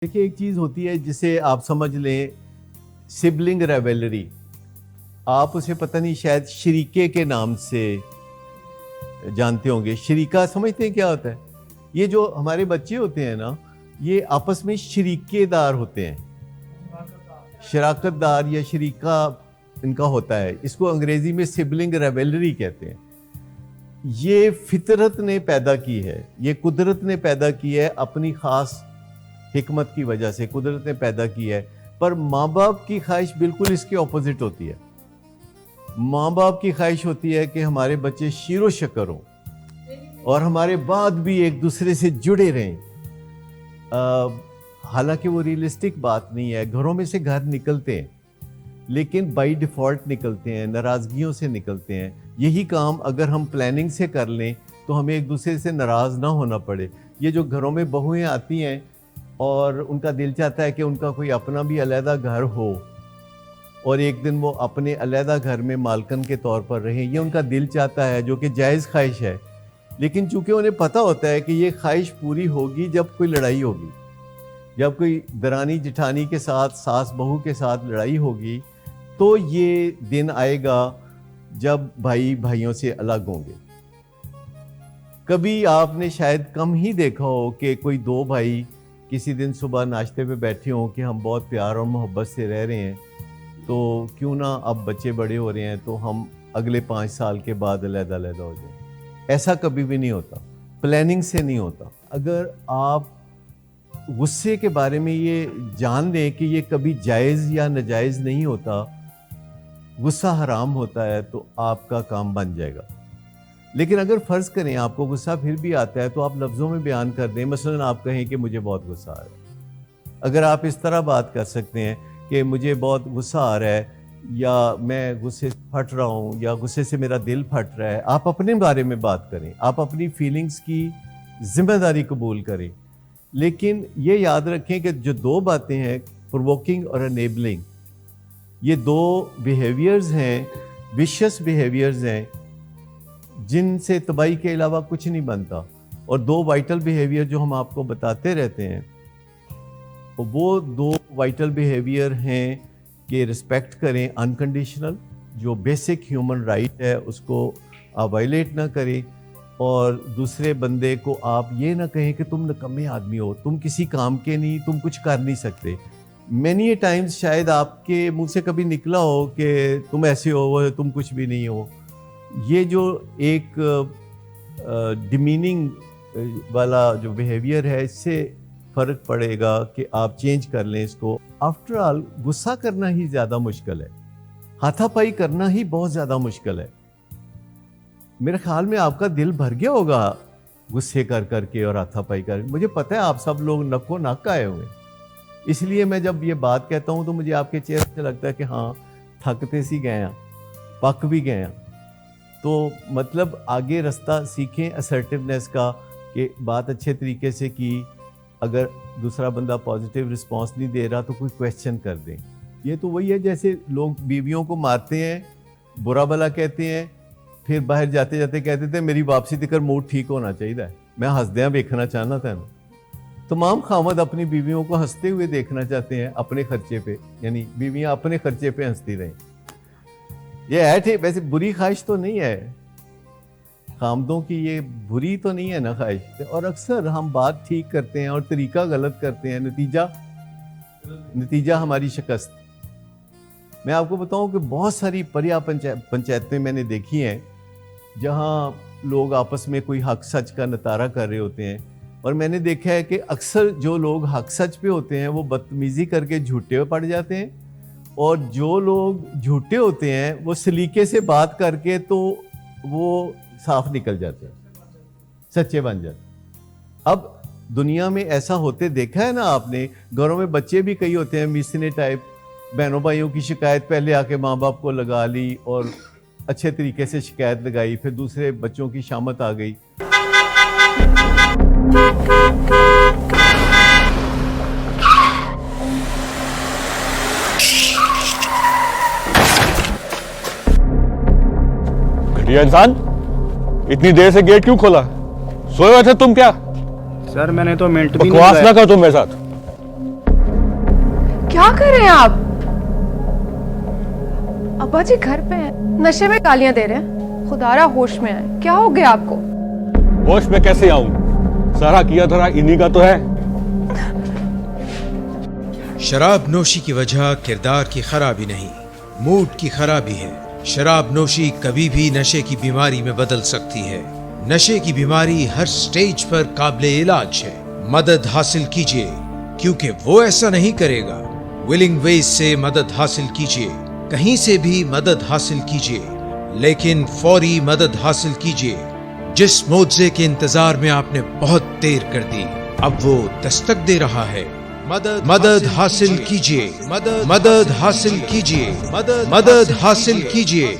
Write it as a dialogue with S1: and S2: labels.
S1: دیکھیے ایک چیز ہوتی ہے جسے آپ سمجھ لیں سبلنگ ریویلری. آپ اسے پتہ نہیں شاید شریکے کے نام سے جانتے ہوں گے. شریکہ سمجھتے ہیں کیا ہوتا ہے؟ یہ جو ہمارے بچے ہوتے ہیں نا، یہ آپس میں شریکے دار ہوتے ہیں. شراکت دار یا شریکہ ان کا ہوتا ہے. اس کو انگریزی میں سبلنگ ریویلری کہتے ہیں. یہ فطرت نے پیدا کی ہے، یہ قدرت نے پیدا کی ہے، اپنی خاص حکمت کی وجہ سے قدرت نے پیدا کی ہے. پر ماں باپ کی خواہش بالکل اس کے اپوزٹ ہوتی ہے. ماں باپ کی خواہش ہوتی ہے کہ ہمارے بچے شیر و شکر ہوں اور ہمارے بعد بھی ایک دوسرے سے جڑے رہیں. حالانکہ وہ ریئلسٹک بات نہیں ہے. گھروں میں سے گھر نکلتے ہیں لیکن بائی ڈیفالٹ نکلتے ہیں، ناراضگیوں سے نکلتے ہیں. یہی کام اگر ہم پلاننگ سے کر لیں تو ہمیں ایک دوسرے سے ناراض نہ ہونا پڑے. یہ جو گھروں میں بہویں آتی ہیں اور ان کا دل چاہتا ہے کہ ان کا کوئی اپنا بھی علیحدہ گھر ہو اور ایک دن وہ اپنے علیحدہ گھر میں مالکن کے طور پر رہیں، یہ ان کا دل چاہتا ہے، جو کہ جائز خواہش ہے. لیکن چونکہ انہیں پتہ ہوتا ہے کہ یہ خواہش پوری ہوگی جب کوئی لڑائی ہوگی، جب کوئی درانی جٹھانی کے ساتھ، ساس بہو کے ساتھ لڑائی ہوگی، تو یہ دن آئے گا جب بھائی بھائیوں سے الگ ہوں گے. کبھی آپ نے شاید کم ہی دیکھا ہو کہ کوئی دو بھائی کسی دن صبح ناشتے پہ بیٹھے ہوں کہ ہم بہت پیار اور محبت سے رہ رہے ہیں، تو کیوں نہ اب بچے بڑے ہو رہے ہیں تو ہم اگلے 5 سال کے بعد علیحدہ علیحدہ ہو جائیں. ایسا کبھی بھی نہیں ہوتا، پلاننگ سے نہیں ہوتا. اگر آپ غصے کے بارے میں یہ جان لیں کہ یہ کبھی جائز یا ناجائز نہیں ہوتا، غصہ حرام ہوتا ہے، تو آپ کا کام بن جائے گا. لیکن اگر فرض کریں آپ کو غصہ پھر بھی آتا ہے تو آپ لفظوں میں بیان کر دیں. مثلا آپ کہیں کہ مجھے بہت غصہ آ رہا ہے. اگر آپ اس طرح بات کر سکتے ہیں کہ مجھے بہت غصہ آ رہا ہے، یا میں غصے سے پھٹ رہا ہوں، یا غصے سے میرا دل پھٹ رہا ہے، آپ اپنے بارے میں بات کریں، آپ اپنی فیلنگز کی ذمہ داری قبول کریں. لیکن یہ یاد رکھیں کہ جو دو باتیں ہیں، پرووکنگ اور انیبلنگ، یہ دو بیہیویئرز ہیں، ویشس بیہیویئرز ہیں، جن سے تباہی کے علاوہ کچھ نہیں بنتا. اور دو وائٹل بیہیویئر جو ہم آپ کو بتاتے رہتے ہیں، وہ دو وائٹل بیہیویئر ہیں کہ رسپیکٹ کریں انکنڈیشنل، جو بیسک ہیومن رائٹ ہے اس کو آپ وائلیٹ نہ کریں. اور دوسرے بندے کو آپ یہ نہ کہیں کہ تم نکمے آدمی ہو، تم کسی کام کے نہیں، تم کچھ کر نہیں سکتے. مینی اے ٹائمز شاید آپ کے منہ سے کبھی نکلا ہو کہ تم ایسے ہو، تم کچھ بھی نہیں ہو. یہ جو ایک ڈیمیننگ والا جو بیہیویئر ہے، اس سے فرق پڑے گا کہ آپ چینج کر لیں اس کو. آفٹر آل غصہ کرنا ہی زیادہ مشکل ہے، ہاتھا پائی کرنا ہی بہت زیادہ مشکل ہے. میرے خیال میں آپ کا دل بھر گیا ہوگا غصے کر کر کے اور ہاتھا پائی کر کے. مجھے پتہ ہے آپ سب لوگ نک و نک آئے ہوئے، اس لیے میں جب یہ بات کہتا ہوں تو مجھے آپ کے چہرے سے لگتا ہے کہ ہاں تھکتے سی گئے ہیں، پک بھی گئے ہیں. تو مطلب آگے رستہ سیکھیں اسرٹیونیس کا، کہ بات اچھے طریقے سے کی. اگر دوسرا بندہ پازیٹیو رسپانس نہیں دے رہا تو کوئی کویسچن کر دیں. یہ تو وہی ہے جیسے لوگ بیویوں کو مارتے ہیں، برا بھلا کہتے ہیں، پھر باہر جاتے جاتے کہتے تھے میری واپسی تک موڈ ٹھیک ہونا چاہیے، میں ہسدیاں دیکھنا چاہنا تھا. تمام خامد اپنی بیویوں کو ہنستے ہوئے دیکھنا چاہتے ہیں اپنے خرچے پہ، یعنی بیویاں اپنے خرچے پہ ہنستی رہیں. یہ ہے ویسے بری خواہش تو نہیں ہے، خامدوں کی یہ بری تو نہیں ہے نا خواہش. اور اکثر ہم بات ٹھیک کرتے ہیں اور طریقہ غلط کرتے ہیں، نتیجہ ہماری شکست. میں آپ کو بتاؤں کہ بہت ساری پریا پنچایتیں میں نے دیکھی ہیں جہاں لوگ آپس میں کوئی حق سچ کا نتارہ کر رہے ہوتے ہیں، اور میں نے دیکھا ہے کہ اکثر جو لوگ حق سچ پہ ہوتے ہیں وہ بدتمیزی کر کے جھوٹے پڑ جاتے ہیں، اور جو لوگ جھوٹے ہوتے ہیں وہ سلیقے سے بات کر کے تو وہ صاف نکل جاتے ہیں، سچے بن جاتے ہیں. اب دنیا میں ایسا ہوتے دیکھا ہے نا آپ نے. گھروں میں بچے بھی کئی ہوتے ہیں میسنے ٹائپ، بہنوں بھائیوں کی شکایت پہلے آ کے ماں باپ کو لگا لی اور اچھے طریقے سے شکایت لگائی، پھر دوسرے بچوں کی شامت آ گئی.
S2: گھٹیا انسان، اتنی دیر سے گیٹ کیوں کھولا؟ سوئے ہوئے تھے تم کیا؟
S3: سر میں نے تو منٹ بھی
S2: بکواس نہ کر تم میرے ساتھ.
S3: کیا کر رہے ہیں آپ؟ ابا جی گھر پہ ہیں، نشے میں گالیاں دے رہے ہیں. خدارا ہوش میں آئے، کیا ہو گیا آپ کو؟
S2: ہوش میں کیسے آؤں؟ سارا کیا دھرا انہی کا تو ہے.
S4: شراب نوشی کی وجہ کردار کی خرابی نہیں، موڈ کی خرابی ہے. شراب نوشی کبھی بھی نشے کی بیماری میں بدل سکتی ہے. نشے کی بیماری ہر سٹیج پر قابل علاج ہے. مدد حاصل کیجیے کیونکہ وہ ایسا نہیں کرے گا. ولنگ ویز سے مدد حاصل کیجیے، کہیں سے بھی مدد حاصل کیجیے، لیکن فوری مدد حاصل کیجیے. جس معجزے کے انتظار میں آپ نے بہت دیر کر دی، اب وہ دستک دے رہا ہے. مدد حاصل کیجیے، مدد حاصل کیجیے، مدد حاصل کیجیے.